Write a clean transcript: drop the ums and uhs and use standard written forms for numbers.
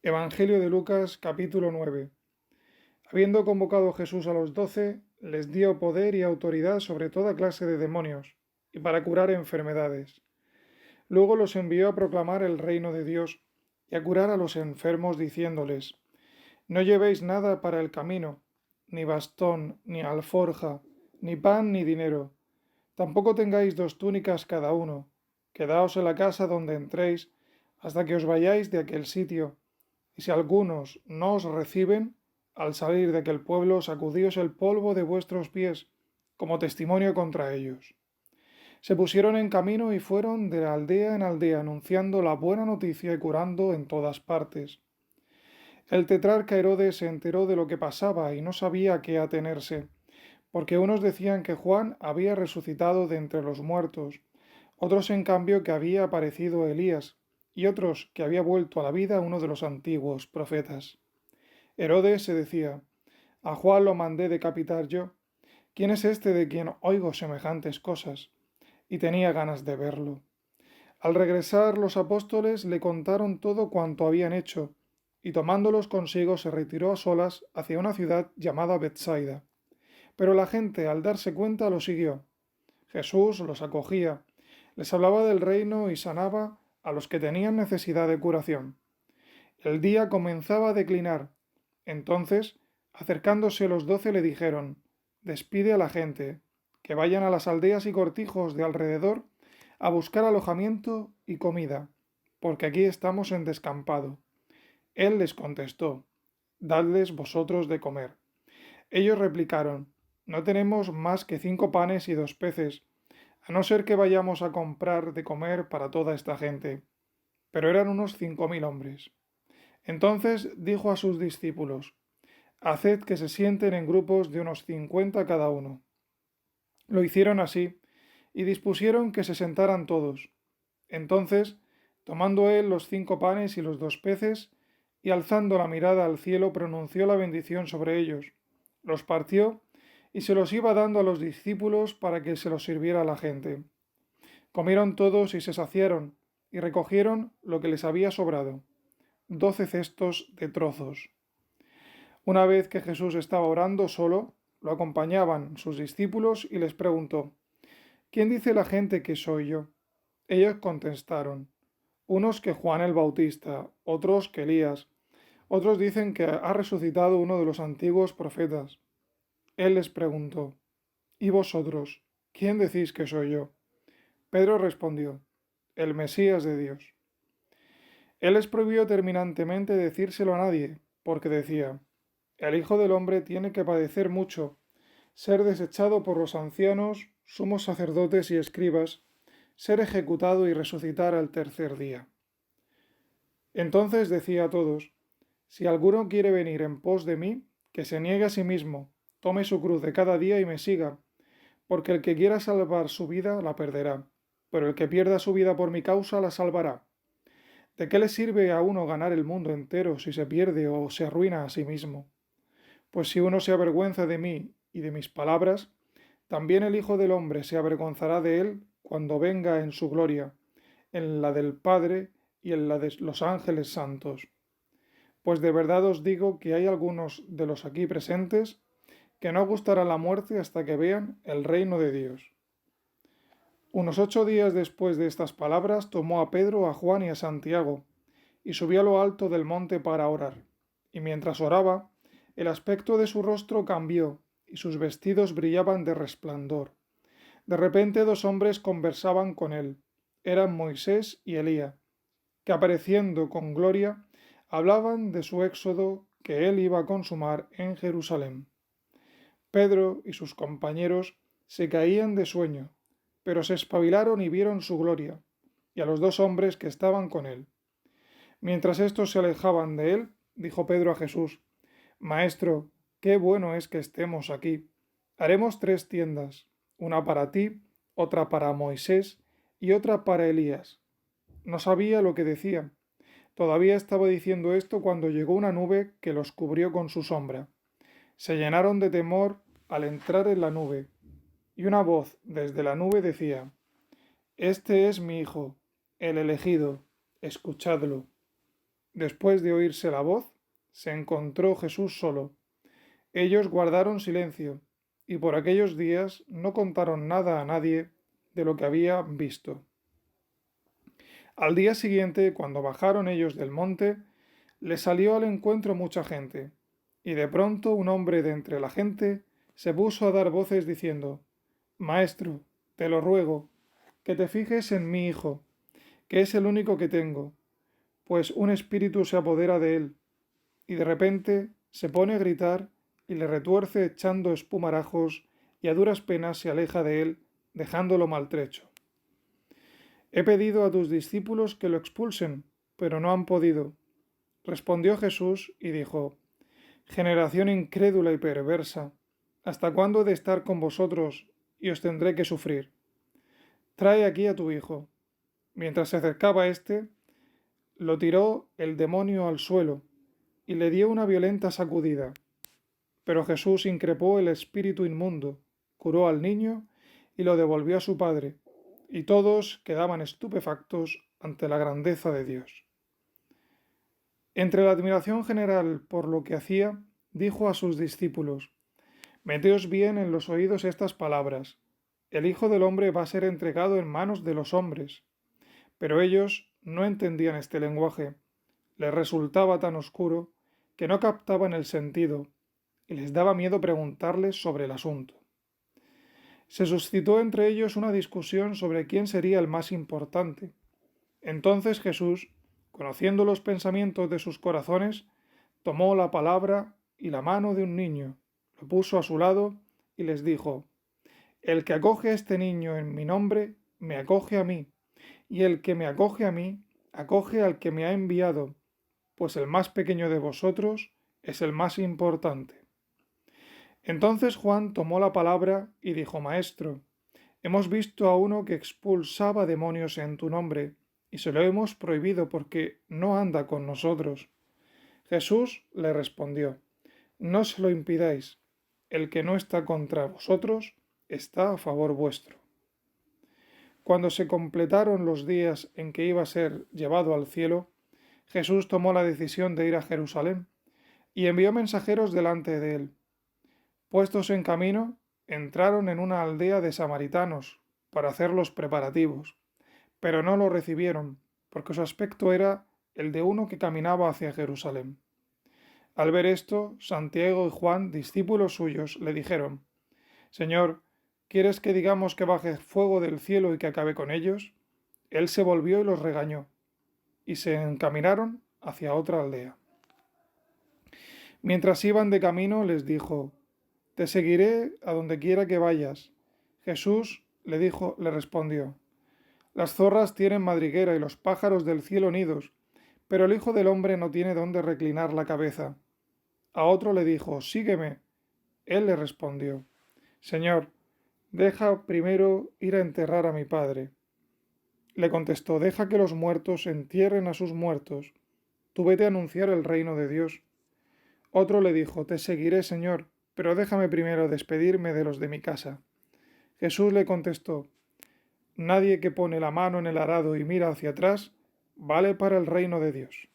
Evangelio de Lucas, capítulo 9. Habiendo convocado Jesús a los 12, les dio poder y autoridad sobre toda clase de demonios, y para curar enfermedades. Luego los envió a proclamar el reino de Dios y a curar a los enfermos, diciéndoles: No llevéis nada para el camino, ni bastón, ni alforja, ni pan, ni dinero. Tampoco tengáis dos túnicas cada uno. Quedaos en la casa donde entréis, hasta que os vayáis de aquel sitio. Y si algunos no os reciben, al salir de aquel pueblo, sacudíos el polvo de vuestros pies, como testimonio contra ellos. Se pusieron en camino y fueron de aldea en aldea, anunciando la buena noticia y curando en todas partes. El tetrarca Herodes se enteró de lo que pasaba y no sabía a qué atenerse, porque unos decían que Juan había resucitado de entre los muertos, otros en cambio que había aparecido Elías, y otros que había vuelto a la vida uno de los antiguos profetas. Herodes se decía: A Juan lo mandé decapitar yo. ¿Quién es este de quien oigo semejantes cosas? Y tenía ganas de verlo. Al regresar los apóstoles le contaron todo cuanto habían hecho, y tomándolos consigo se retiró a solas hacia una ciudad llamada Bethsaida. Pero la gente, al darse cuenta, lo siguió. Jesús los acogía, les hablaba del reino y sanaba a los que tenían necesidad de curación. El día comenzaba a declinar. Entonces, acercándose los 12, le dijeron: Despide a la gente, que vayan a las aldeas y cortijos de alrededor a buscar alojamiento y comida, porque aquí estamos en descampado. Él les contestó: Dadles vosotros de comer. Ellos replicaron: No tenemos más que 5 panes y 2 peces, a no ser que vayamos a comprar de comer para toda esta gente. Pero eran unos 5.000 hombres. Entonces dijo a sus discípulos: Haced que se sienten en grupos de unos 50 cada uno. Lo hicieron así, y dispusieron que se sentaran todos. Entonces, tomando él los 5 panes y los 2 peces, y alzando la mirada al cielo, pronunció la bendición sobre ellos, los partió y se los iba dando a los discípulos para que se los sirviera a la gente. Comieron todos y se saciaron, y recogieron lo que les había sobrado, 12 cestos de trozos. Una vez que Jesús estaba orando solo, lo acompañaban sus discípulos y les preguntó: ¿Quién dice la gente que soy yo? Ellos contestaron: unos que Juan el Bautista, otros que Elías, otros dicen que ha resucitado uno de los antiguos profetas. Él les preguntó: ¿Y vosotros, quién decís que soy yo? Pedro respondió: El Mesías de Dios. Él les prohibió terminantemente decírselo a nadie, porque decía: El Hijo del Hombre tiene que padecer mucho, ser desechado por los ancianos, sumos sacerdotes y escribas, ser ejecutado y resucitar al tercer día. Entonces decía a todos: Si alguno quiere venir en pos de mí, que se niegue a sí mismo, tome su cruz de cada día y me siga, porque el que quiera salvar su vida la perderá, pero el que pierda su vida por mi causa la salvará. ¿De qué le sirve a uno ganar el mundo entero si se pierde o se arruina a sí mismo? Pues si uno se avergüenza de mí y de mis palabras, también el Hijo del Hombre se avergonzará de él cuando venga en su gloria, en la del Padre y en la de los ángeles santos. Pues de verdad os digo que hay algunos de los aquí presentes que no gustará la muerte hasta que vean el reino de Dios. Unos 8 días después de estas palabras tomó a Pedro, a Juan y a Santiago, y subió a lo alto del monte para orar. Y mientras oraba, el aspecto de su rostro cambió, y sus vestidos brillaban de resplandor. De repente 2 hombres conversaban con él. Eran Moisés y Elías, que apareciendo con gloria, hablaban de su éxodo que él iba a consumar en Jerusalén. Pedro y sus compañeros se caían de sueño, pero se espabilaron y vieron su gloria, y a los 2 hombres que estaban con él. Mientras estos se alejaban de él, dijo Pedro a Jesús: Maestro, qué bueno es que estemos aquí. Haremos 3 tiendas, una para ti, otra para Moisés y otra para Elías. No sabía lo que decía. Todavía estaba diciendo esto cuando llegó una nube que los cubrió con su sombra. Se llenaron de temor al entrar en la nube, y una voz desde la nube decía: Este es mi Hijo, el elegido, escuchadlo. Después de oírse la voz, se encontró Jesús solo. Ellos guardaron silencio, y por aquellos días no contaron nada a nadie de lo que habían visto. Al día siguiente, cuando bajaron ellos del monte, les salió al encuentro mucha gente, y de pronto un hombre de entre la gente se puso a dar voces diciendo: Maestro, te lo ruego, que te fijes en mi hijo, que es el único que tengo, pues un espíritu se apodera de él, y de repente se pone a gritar y le retuerce echando espumarajos, y a duras penas se aleja de él, dejándolo maltrecho. He pedido a tus discípulos que lo expulsen, pero no han podido. Respondió Jesús y dijo: Generación incrédula y perversa, ¿hasta cuándo he de estar con vosotros y os tendré que sufrir? Trae aquí a tu hijo. Mientras se acercaba éste, lo tiró el demonio al suelo y le dio una violenta sacudida. Pero Jesús increpó el espíritu inmundo, curó al niño y lo devolvió a su padre, y todos quedaban estupefactos ante la grandeza de Dios. Entre la admiración general por lo que hacía, dijo a sus discípulos: Meteos bien en los oídos estas palabras: el Hijo del Hombre va a ser entregado en manos de los hombres. Pero ellos no entendían este lenguaje, les resultaba tan oscuro que no captaban el sentido, y les daba miedo preguntarles sobre el asunto. Se suscitó entre ellos una discusión sobre quién sería el más importante. Entonces Jesús, conociendo los pensamientos de sus corazones, tomó la palabra y la mano de un niño, lo puso a su lado y les dijo: El que acoge a este niño en mi nombre, me acoge a mí, y el que me acoge a mí, acoge al que me ha enviado, pues el más pequeño de vosotros es el más importante. Entonces Juan tomó la palabra y dijo: Maestro, hemos visto a uno que expulsaba demonios en tu nombre, y se lo hemos prohibido porque no anda con nosotros. Jesús le respondió: No se lo impidáis, el que no está contra vosotros está a favor vuestro. Cuando se completaron los días en que iba a ser llevado al cielo, Jesús tomó la decisión de ir a Jerusalén y envió mensajeros delante de él. Puestos en camino, entraron en una aldea de samaritanos para hacer los preparativos, pero no lo recibieron, porque su aspecto era el de uno que caminaba hacia Jerusalén. Al ver esto, Santiago y Juan, discípulos suyos, le dijeron: Señor, ¿quieres que digamos que baje fuego del cielo y que acabe con ellos? Él se volvió y los regañó, y se encaminaron hacia otra aldea. Mientras iban de camino, les dijo: Te seguiré a donde quiera que vayas. Jesús le respondió: Las zorras tienen madriguera y los pájaros del cielo nidos, pero el Hijo del Hombre no tiene dónde reclinar la cabeza. A otro le dijo: Sígueme. Él le respondió: Señor, deja primero ir a enterrar a mi padre. Le contestó: Deja que los muertos entierren a sus muertos. Tú vete a anunciar el reino de Dios. Otro le dijo: Te seguiré, Señor, pero déjame primero despedirme de los de mi casa. Jesús le contestó: Nadie que pone la mano en el arado y mira hacia atrás vale para el reino de Dios.